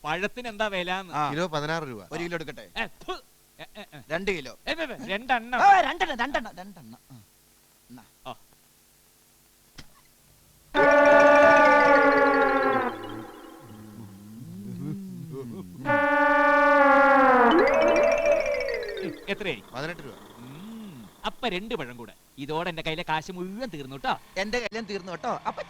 പഴത്തിന് എന്താ വില? കിലോ 16 രൂപ. 1 കിലോ എടുക്കട്ടെ? 2 കിലോ. രണ്ടെണ്ണം. എത്രയായി? 18 രൂപ. അപ്പൊ 2 പഴം കൂടെ. ഇതോടെ എന്റെ കയ്യിലെ കാശ് മുഴുവൻ തീർന്നു കേട്ടോ. എന്റെ കയ്യിലും തീർന്നു കേട്ടോ. അപ്പൊ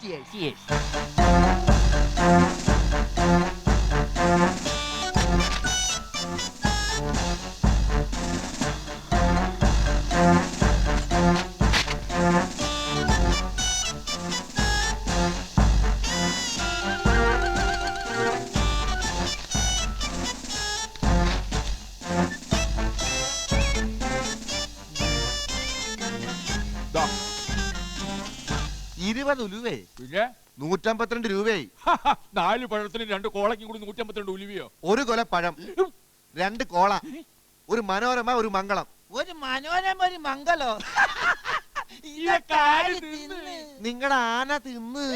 ഉലുവേ 152 രൂപയായി. 4 പഴത്തിന് 2 കോളയ്ക്കും കൂടി 152 ഉലുവയോ? 1 കൊല പഴം, 2 കോള, ഒരു മനോരമ, ഒരു മംഗളം. ഒരു മനോരമ, ഒരു മംഗളോ? നിങ്ങളുടെ ആന തിന്ന്.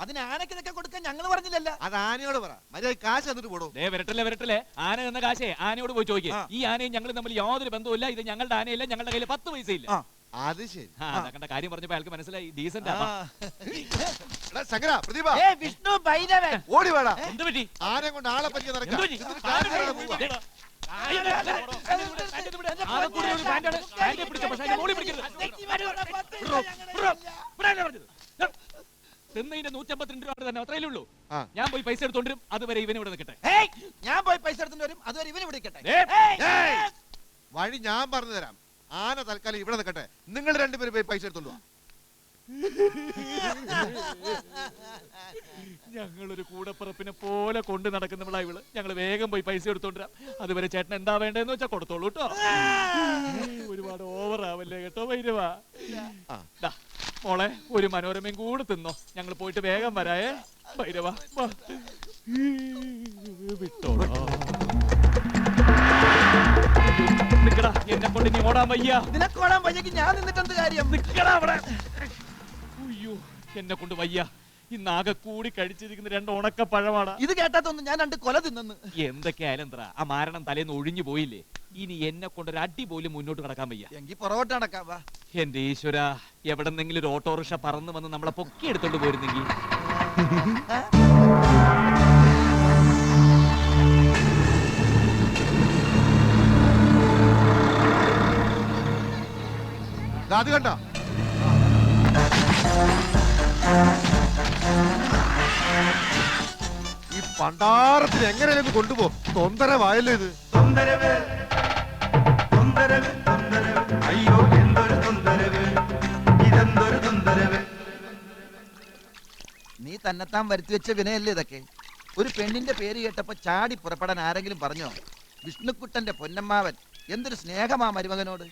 അതിന് ആനക്ക് ഇതൊക്കെ കൊടുക്കാൻ ഞങ്ങൾ പറഞ്ഞില്ലല്ലോ. അത് ആനയോട് പറ. മര്യാദ കാശ് എന്നിട്ട് പോടോ. വരട്ടല്ലേ. ആന എന്ന കാശേ ആനയോട് പോയി ചോദിക്കേ. ഈ ആനയും ഞങ്ങൾ തമ്മിൽ യാതൊരു ബന്ധവുമില്ല. ഇത് ഞങ്ങളുടെ ആനയില്ല, ഞങ്ങളുടെ കയ്യിൽ 10 പൈസ ഇല്ല. അത് ശരി. കണ്ട കാര്യം പറഞ്ഞപ്പോ അയാൾക്ക് മനസ്സിലായി. ഡീസന്റ് വിഷ്ണു ഭൈരവൻ ഓടി വേടാ. എന്ത് പറ്റി? ആനെ കൊണ്ട് ആളെ പറ്റി നടക്കാം. തിന്നതിന്റെ 152 രൂപ തന്നെ അത്രയല്ലേ ഉള്ളൂ. ഞാൻ പോയി പൈസ എടുത്തോണ്ടും അതുവരെ ഇവനെ ഇവിടെ നിൽക്കട്ടെ. ഞാൻ പോയി പൈസ എടുത്തോണ്ട് വരും, അതുവരെ ഇവനെ ഇവിടെ നിൽക്കട്ടെ. വഴി ഞാൻ പറഞ്ഞു തരാം. ആന തൽക്കാലം ഇവിടെ നിൽക്കട്ടെ. നിങ്ങൾ രണ്ടുപേരും പോയി പൈസ എടുത്തോണ്ട് വാ. ഞങ്ങളൊരു കൂടപ്പിറപ്പിനെ പോലെ കൊണ്ട് നടക്കുന്നവളാ ഇവള്. ഞങ്ങള് വേഗം പോയി പൈസ എടുത്തോണ്ടിരാം. അതുവരെ ചേട്ടൻ എന്താ വേണ്ടെന്ന് വെച്ചാ കൊടുത്തോളൂ കേട്ടോ. ഒരുപാട് ഓവർ ആവല്ലേ കേട്ടോ ഭൈരവാ. മോളെ ഒരു മനോരമയും കൂടെ തിന്നോ. ഞങ്ങൾ പോയിട്ട് വേഗം വരായേ ഭൈരവാ. വിട്ടോളാ. നിക്കടാ, എന്നെ കൊണ്ട് ഇനി ഓടാൻ വയ്യ. നിനക്കോടാൻ വയ്യെങ്കിൽ ഞാൻ നിന്നിട്ട് എന്ത് കാര്യം? നിക്കടാ അവിടെ. അയ്യോ, എന്നെ കൊണ്ട് വയ്യ. ഇന്നാകെ കൂടി കഴിച്ചിരിക്കുന്ന 2 ഉണക്ക പഴമാണ്. ഇത് കേട്ടാത്തൊന്നും ഞാൻ 2 കൊല തിന്നു. എന്തൊക്കെയായാലും എന്താ, ആ മാരണം തലേന്ന് ഒഴിഞ്ഞു പോയില്ലേ. ഇനി എന്നെ കൊണ്ടൊരു അടി പോലും മുന്നോട്ട് നടക്കാൻ വയ്യ. എങ്കിൽ പുറകോട്ട് നടക്കാം. എന്റെ ഈശ്വര, എവിടെന്നെങ്കിലും ഒരു ഓട്ടോറിക്ഷ പറന്ന് വന്ന് നമ്മളെ പൊക്കി എടുത്തോണ്ട് പോയിരുന്നെങ്കിൽ. അത് കണ്ട ഈ പണ്ടാരത്തിന് എങ്ങനെയാലും കൊണ്ടുപോ. തൊന്തരവായല്ലോ ഇത്. അയ്യോ എന്തൊരു തൊന്തരവ്, ഇതെന്തൊരു തൊന്തരവ്. നീ തന്നെത്താൻ വരുത്തി വെച്ച വിനയല്ലേ ഇതൊക്കെ? ഒരു പെണ്ണിന്റെ പേര് കേട്ടപ്പോ ചാടി പുറപ്പെടാൻ ആരെങ്കിലും പറഞ്ഞോ? വിഷ്ണുക്കുട്ടന്റെ പൊന്നമ്മാവൻ എന്തൊരു സ്നേഹമാ മരുമകനോട്.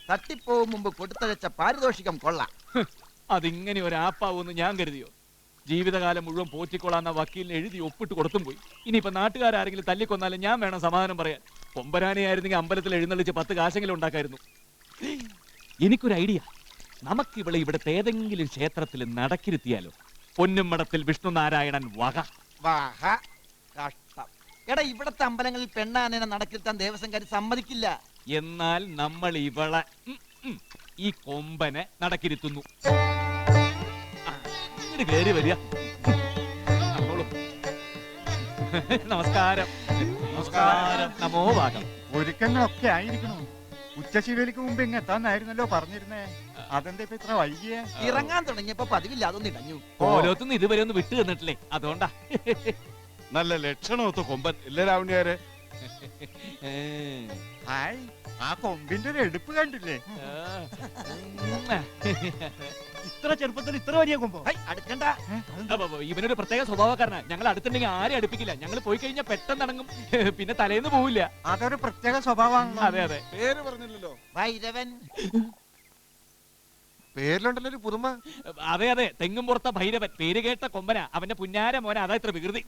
തട്ടിപ്പോവും മുമ്പ് കൊടുത്തഴച്ച പാരിതോഷികം കൊള്ളാം. അതിങ്ങനെ ഒരു ആപ്പാവൂന്ന് ഞാൻ കരുതിയോ? ജീവിതകാലം മുഴുവൻ പോറ്റിക്കൊള്ളാന്ന വക്കീലിന് എഴുതി ഒപ്പിട്ട് കൊടുത്തും പോയി. ഇനിയിപ്പോ നാട്ടുകാരെങ്കിലും തല്ലിക്കൊന്നാലും ഞാൻ വേണം സമാധാനം പറയാൻ. കൊമ്പരാനെയായിരുന്നെങ്കിൽ അമ്പലത്തിൽ എഴുന്നള്ളിച്ച് 10 കാശെങ്കിലും ഉണ്ടാക്കായിരുന്നു. എനിക്കൊരു ഐഡിയ. നമുക്കിവളെ ഇവിടുത്തെ ഏതെങ്കിലും ക്ഷേത്രത്തിൽ നടക്കിരുത്തിയാലോ? പൊന്നുമടത്തിൽ വിഷ്ണു നാരായണൻ വക. കഷ്ടം. എടാ, ഇവിടത്തെ അമ്പലങ്ങളിൽ പെണ്ണാനെ നടക്കിരുത്താൻ ദേവസ്വംകാർ സമ്മതിക്കില്ല. എന്നാൽ നമ്മൾ ഇവളെ ഈ കൊമ്പനെ നടക്കിരുത്തുന്നു. ഇങ്ങോട്ട് കേറി വരിക. നമസ്കാരം. നമസ്കാരം. നമോ ഭാഗം. ഒരുക്കങ്ങളൊക്കെ ആയിരിക്കണോ? ഉച്ചശീവേലിക്ക് മുമ്പ് ഇങ്ങെത്താന്നായിരുന്നല്ലോ പറഞ്ഞിരുന്നേ. അതെന്താ ഇപ്പൊ ഇത്ര വൈകിയ? ഇറങ്ങാൻ തുടങ്ങിയപ്പോ പതിവില്ലാതൊന്നും ഇടഞ്ഞു. ഓരോത്തുനിന്ന് ഇതുവരെ ഒന്ന് വിട്ടു തന്നിട്ടില്ലേ, അതുകൊണ്ടാ. നല്ല ലക്ഷണമൊത്ത കൊമ്പൻ ഇല്ലേ രാവണിയാരെ? ഹായ്, ആ കൊമ്പിന്റെ ഒരു എടുപ്പ് കണ്ടില്ലേ? ഇത്ര ചെറുപ്പത്തിൽ ഇത്ര വലിയ കൊമ്പോ? അടുക്കണ്ട. ഇവനൊരു പ്രത്യേക സ്വഭാവക്കാരനാ. ഞങ്ങൾ അടുത്തുണ്ടെങ്കിൽ ആരെ അടുപ്പിക്കില്ല. ഞങ്ങൾ പോയി കഴിഞ്ഞാൽ പെട്ടെന്ന് അടങ്ങും, പിന്നെ തലേന്ന് പോവില്ല. അതൊരു പ്രത്യേക സ്വഭാവമാണല്ലോ. അതെ അതെ. പേര് പറഞ്ഞില്ലല്ലോ. ഭൈരവൻ. പേരിലുണ്ടല്ലോ ഒരു പുതുമ. അതെ അതെ, തെങ്ങും പുറത്ത ഭൈരവൻ. പേര് കേട്ട കൊമ്പനാ. അവന്റെ പുന്നാര മോന. അതാ ഇത്ര വികൃതി.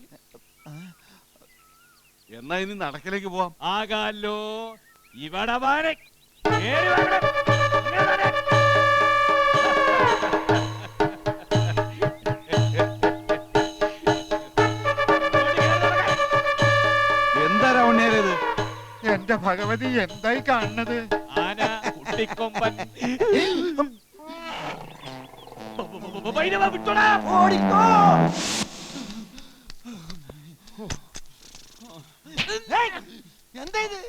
എന്നാ ഇനി നടക്കിലേക്ക് പോവാം. ആകാലോ. ഇവിടെ എന്റെ ഭഗവതി എന്തായി കാണുന്നത്? ആന കുട്ടിക്കൊമ്പൻ. ഭൈരവാ, വിട്ടോടാ. ഓടിക്കോ. എന്താ ഇത്?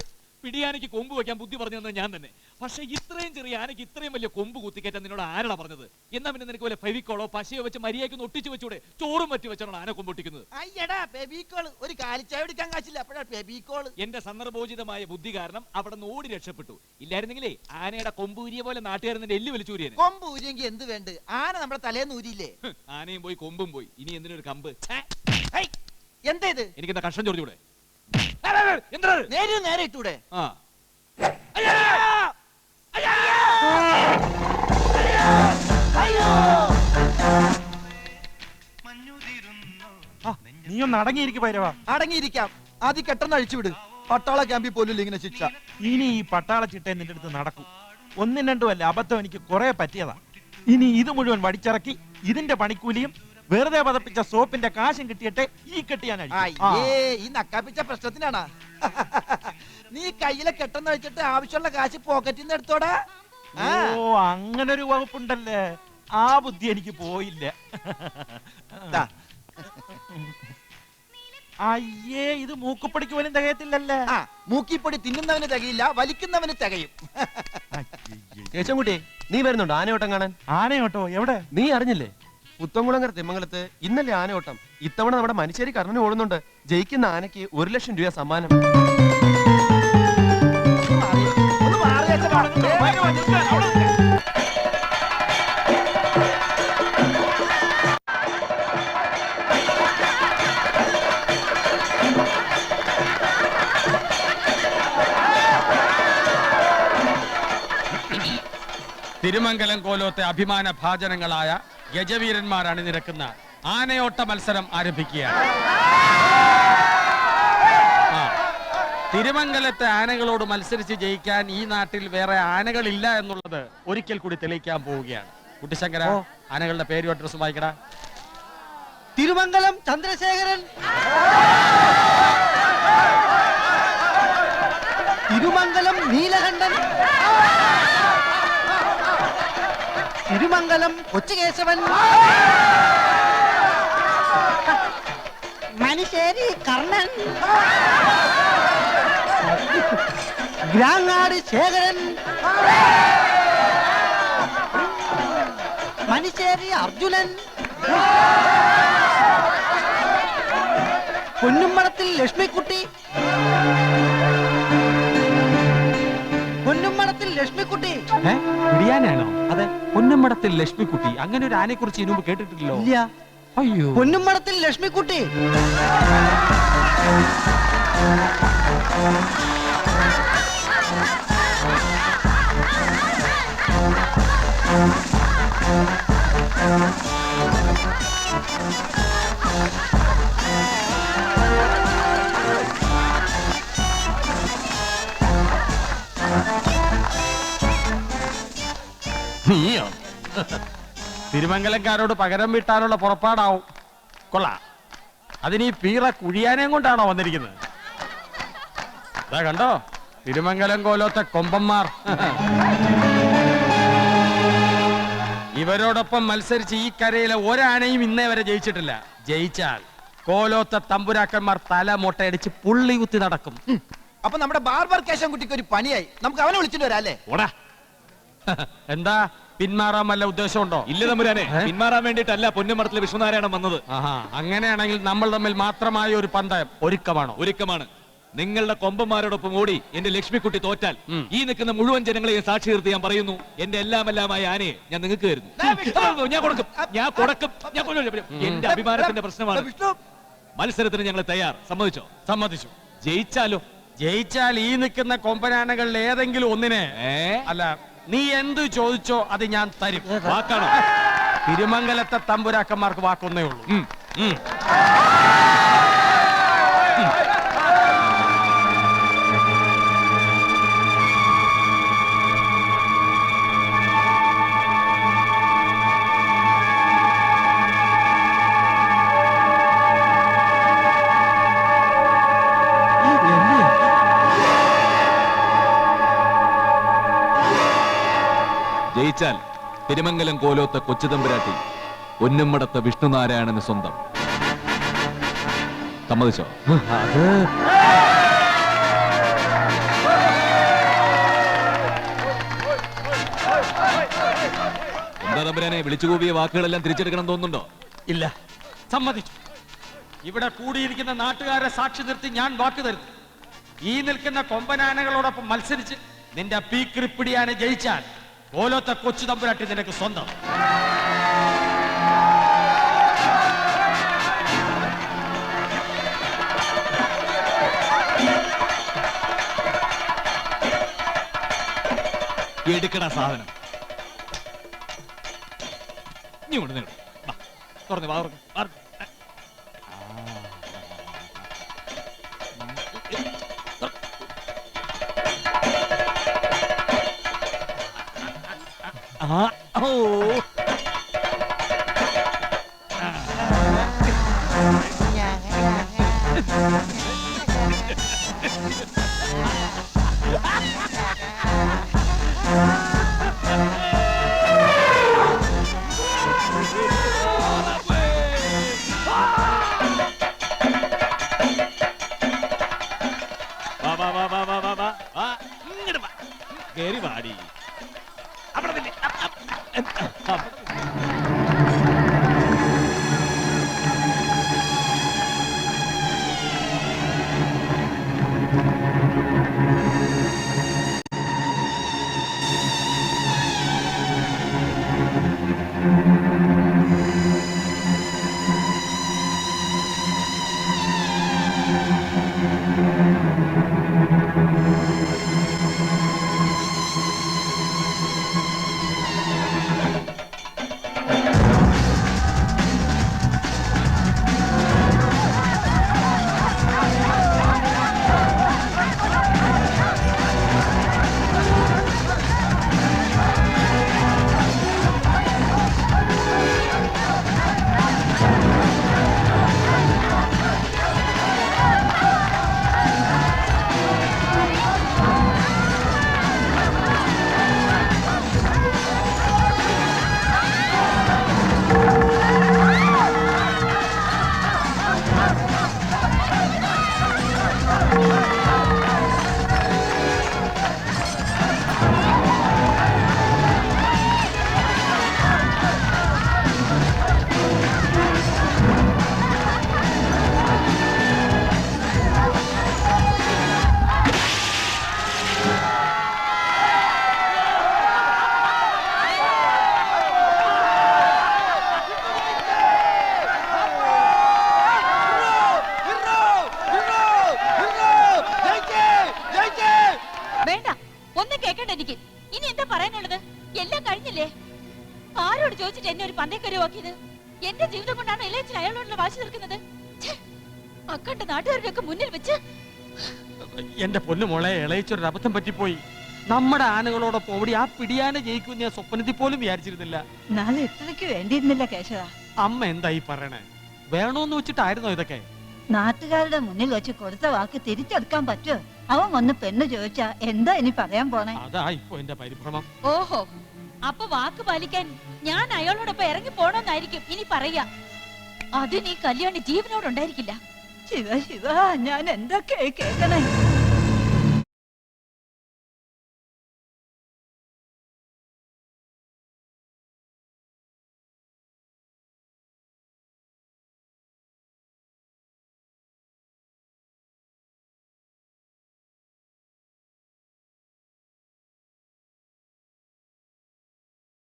പിടിയാനയ്ക്ക് കൊമ്പ് വെക്കാൻ ബുദ്ധി പറഞ്ഞു തന്നെ ഞാൻ തന്നെ. പക്ഷെ ഇത്രയും ചെറിയ ആനയ്ക്ക് ഇത്രയും വലിയ കൊമ്പ് കുത്തിക്കയറ്റാൻ നിന്നോട് ആരാണ് പറഞ്ഞത്? എന്നാ പിന്നെ നിനക്ക് വല്ല ഫെവിക്കോളോ പശയോ വെച്ച് മര്യാദയ്ക്ക് ഒട്ടിച്ചു വെച്ചൂടെ? ചോറും മറ്റു വെച്ചാണ് ആന കൊമ്പ് ഒട്ടിക്കുന്നത്. അയ്യടാ ബേബിക്കോള്. ഒരു കാലിച്ചായ എടുക്കാൻ കാശില്ല, അപ്പോഴാ ബേബിക്കോള്. എന്റെ സന്ദർഭോചിതമായ ബുദ്ധി കാരണം അവിടെ നിന്ന് ഓടി രക്ഷപ്പെട്ടു. ഇല്ലായിരുന്നെങ്കിലേ ആനയുടെ കൊമ്പ് ഊരിയ പോലെ നാട്ടുകാരൻ നിന്റെ എല്ല് വലിച്ചൂരിയനെ. കൊമ്പ് ഊരിയെങ്കിൽ എന്ത് വേണ്ട? ആന നമ്മുടെ തലേന്ന് ഊരിയില്ലേ? ആനയും പോയി കൊമ്പും പോയി. ഇനി എന്തിനൊരു കമ്പ്? എന്താ ഇത്? എനിക്കെന്താ കഷ്ടം ചോദിച്ചൂടെ? നേരെ നേരെ ഇട്ടൂടെ? ആ നീ ഒന്ന് അടങ്ങിയിരിക്കും ഭൈരവ. അടങ്ങിയിരിക്കാം. ആദ്യം കെട്ടെന്ന് അഴിച്ചുവിട്. പട്ടാള ക്യാമ്പിൽ പോലും ഇങ്ങനെ ശിക്ഷ. ഇനി ഈ പട്ടാള ചിട്ട നിന്റെ അടുത്ത് നടക്കും. ഒന്നും രണ്ടും അല്ല, അബദ്ധം എനിക്ക് കുറെ പറ്റിയതാ. ഇനി ഇത് മുഴുവൻ വടിച്ചിറക്കി ഇതിന്റെ പണിക്കൂലിയും വെറുതെ പതപ്പിച്ച സോപ്പിന്റെ കാശും കിട്ടിയിട്ട് ഈ കെട്ടിയാൻ ഈ നക്കാപ്പിച്ച പ്രശ്നത്തിനാണ്. നീ കയ്യിലെ കെട്ടെന്ന് വെച്ചിട്ട് ആവശ്യമുള്ള കാശ് പോക്കറ്റിൽ നിന്ന് എടുത്തോടാ. ഓ, അങ്ങനൊരു വകുപ്പുണ്ടല്ലേ. ആ ബുദ്ധി എനിക്ക് പോയില്ല. അയ്യേ, ഇത് മൂക്കുപ്പൊടിക്ക് പോലും തികയത്തില്ലല്ലേ. മൂക്കിപ്പൊടി തിന്നുന്നവന് തികയില്ല, വലിക്കുന്നവന് തികയും. കേശവൻകുട്ടി, നീ വരുന്നുണ്ടോ ആനയോട്ടം കാണാൻ? ആനയോട്ടോ? എവിടെ? നീ അറിഞ്ഞില്ലേ? പുത്തൻകുളങ്ങര തിമ്മംഗലത്ത് ഇന്നലെ ആനയോട്ടം. ഇത്തവണ നമ്മുടെ മനുഷ്യരി കർണന് ഓടുന്നുണ്ട്. ജയിക്കുന്ന ആനയ്ക്ക് 1,00,000 രൂപ സമ്മാനം. തിരുമംഗലം കോലോത്തെ അഭിമാന ഭാജനങ്ങളായ ഗജവീരന്മാർ അണിനിരക്കുന്ന ആനയോട്ട മത്സരം ആരംഭിക്കുകയാണ്. തിരുമംഗലത്തെ ആനകളോട് മത്സരിച്ച് ജയിക്കാൻ ഈ നാട്ടിൽ വേറെ ആനകളില്ല എന്നുള്ളത് ഒരിക്കൽ കൂടി തെളിയിക്കാൻ പോവുകയാണ്. കുട്ടിശങ്കര, ആനകളുടെ പേരും അഡ്രസ്സും വായിക്കടാ. തിരുമംഗലം ചന്ദ്രശേഖരൻ, തിരുമംഗലം നീലകണ്ഠൻ, തിരുമംഗലം കൊച്ചുകേശവൻ, മണിശ്ശേരി കർണൻ, ഗ്രാങ്ങാട് ശേഖരൻ, മണിശ്ശേരി അർജുനൻ, പൊന്നുമ്മടത്തിൽ ലക്ഷ്മിക്കുട്ടി, പൊന്നുമ്മടത്തിൽ ലക്ഷ്മിക്കുട്ടി. പിടിയാനാണോ? അതെ, പൊന്നമ്മടത്തിൽ ലക്ഷ്മിക്കുട്ടി. അങ്ങനെ ഒരു ആനയെ കുറിച്ച് ഇതിനു മുമ്പ് കേട്ടിട്ടില്ലല്ലോ. ഇല്ല. അയ്യോ, പൊന്നുമ്മടത്തിൽ ലക്ഷ്മിക്കുട്ടി. നീയോ? തിരുമംഗലക്കാരോട് പകരം വീട്ടാനുള്ള പുറപ്പാടാവും. കൊള്ളാം. അതിനീ പീറ കുഴിയാനേം കൊണ്ടാണോ വന്നിരിക്കുന്നത്? അതാ കണ്ടോ, തിരുമംഗലം കോലോത്തെ കൊമ്പന്മാർ. ഇവരോടൊപ്പം മത്സരിച്ച് ഈ കരയിലെ ഒരാനയും ഇന്നേ വരെ ജയിച്ചിട്ടില്ല. ജയിച്ചാൽ കോലോത്തെ തമ്പുരാക്കന്മാർ തല മൊട്ടയടിച്ച് പുള്ളി കുത്തി നടക്കും. അപ്പൊ നമ്മുടെ ബാർബർ കേശവൻകുട്ടിക്ക് ഒരു പണിയായി. നമുക്ക് അവനെ വിളിച്ചിട്ട് വരാം അല്ലേ? ഓടാ. എന്താ, പിന്മാറാൻ വല്ല ഉദ്ദേശമുണ്ടോ? ഇല്ല തമ്പുരാനെ, പിന്മാറാൻ വേണ്ടിയിട്ടല്ല പൊന്നുമടത്തിലെ വിഷ്ണുനാരായണൻ വന്നത്. ആഹാ, അങ്ങനെയാണെങ്കിൽ നമ്മൾ തമ്മിൽ മാത്രമായ ഒരു പന്തയം ഒരുക്കമാണോ? ഒരുക്കമാണ്. നിങ്ങളുടെ കൊമ്പന്മാരോടൊപ്പം ഓടി എന്റെ ലക്ഷ്മിക്കുട്ടി തോറ്റാൽ ഈ നിൽക്കുന്ന മുഴുവൻ ജനങ്ങളെയും സാക്ഷി നിർത്തി ഞാൻ പറയുന്നു, എന്റെ എല്ലാമെല്ലാമായ ആനയെ ഞാൻ നിങ്ങൾക്ക് തരുന്നു. ഞാൻ കൊടുക്കും, ഞാൻ കൊടുക്കും, ഞാൻ കൊല്ലും. എന്റെ അഭിമാനത്തിന്റെ പ്രശ്നമാണ്. മത്സരത്തിന് ഞങ്ങൾ തയ്യാർ. സമ്മതിച്ചോ? സമ്മതിച്ചു. ജയിച്ചാലോ? ജയിച്ചാൽ ഈ നിൽക്കുന്ന കൊമ്പനാനകളിൽ ഏതെങ്കിലും ഒന്നിനെ, അല്ല, നീ എന്ത് ചോദിച്ചോ അത് ഞാൻ തരും. വാക്കാണോ? തിരുമംഗലത്തെ തമ്പുരാക്കന്മാർക്ക് വാക്കൊന്നേ ഉള്ളൂ. ജയിച്ചാൽ തിരുമംഗലം കോലോത്ത കൊച്ചുതമ്പുരാട്ടി പൊന്നുമ്മടത്തെ വിഷ്ണുനാരായണന് സ്വന്തം. സമ്മതിച്ചോ? എന്താ തമ്പുരാനെ വിളിച്ചുകൂവിയ വാക്കുകളെല്ലാം തിരിച്ചെടുക്കണം തോന്നുന്നുണ്ടോ? ഇല്ല, സമ്മതിച്ചു. ഇവിടെ കൂടിയിരിക്കുന്ന നാട്ടുകാരെ സാക്ഷി നിർത്തി ഞാൻ വാക്ക് തരുന്നു. ഈ നിൽക്കുന്ന കൊമ്പനാനകളോടൊപ്പം മത്സരിച്ച് നിന്റെ പീക്കിരിപ്പിടിയാനെ ജയിച്ചാൽ ഓലോത്തെ കൊച്ചു തമ്പുരാട്ടി നിനക്ക് സ്വന്തം. എടുക്കണ സാധനം നീ കൊണ്ട് നേടും. തുറന്ന് വാ, തുറന്ന് വാ. ഓ കേറി വാടി. അവിടെ നില്ല്. വേണ്ട, ഒന്നും കേൾക്കണ്ട എനിക്ക്. ഇനി എന്താ പറയാനുള്ളത്? എല്ലാം കഴിഞ്ഞില്ലേ? ആരോട് ചോദിച്ചിട്ട് എന്നെ ഒരു പന്തേക്കരുവാക്കിയത്? എന്റെ ജീവിതം കൊണ്ടാണ് ഇളയച്ചൻ അയാളോടുള്ള വാശി തീർക്കുന്നത്. അക്കണ്ട നാട്ടുകാരുടെയൊക്കെ മുന്നിൽ വെച്ച്. എന്റെ പൊന്നു മോളെ, ഇളയിച്ചൊരു അബദ്ധം പറ്റിപ്പോയി. നമ്മുടെ ആനകളോടൊപ്പം ഓടി ആ പിടിയാനെ ജയിക്കുമെന്ന് ഞാൻ സ്വപ്നത്തിൽ പോലും വിചാരിച്ചിരുന്നില്ല. നാളെ ഇത്രയ്ക്ക് വേണ്ടിയിരുന്നില്ല കേശവ. അമ്മ എന്തായി പറയണേ? വേണോന്ന് വെച്ചിട്ടായിരുന്നോ ഇതൊക്കെ? നാട്ടുകാരുടെ മുന്നിൽ വെച്ച് കൊടുത്ത വാക്ക് തിരിച്ചെടുക്കാൻ പറ്റുമോ? അവൻ വന്ന് പെണ്ണ് ചോദിച്ചാ എന്താ ഇനി പറയാൻ പോണേ? അതാ ഇപ്പൊ എന്റെ പരിഭ്രമം. ഓഹോ, അപ്പൊ വാക്ക് പാലിക്കാൻ ഞാൻ അയാളോടൊപ്പം ഇറങ്ങി പോണോന്നായിരിക്കും ഇനി പറയാ. അതിന് ഈ കല്യാണി ജീവനോടുണ്ടായിരിക്കില്ല. ശിവ ശിവ, ഞാൻ എന്തൊക്കെ കേൾക്കണേ.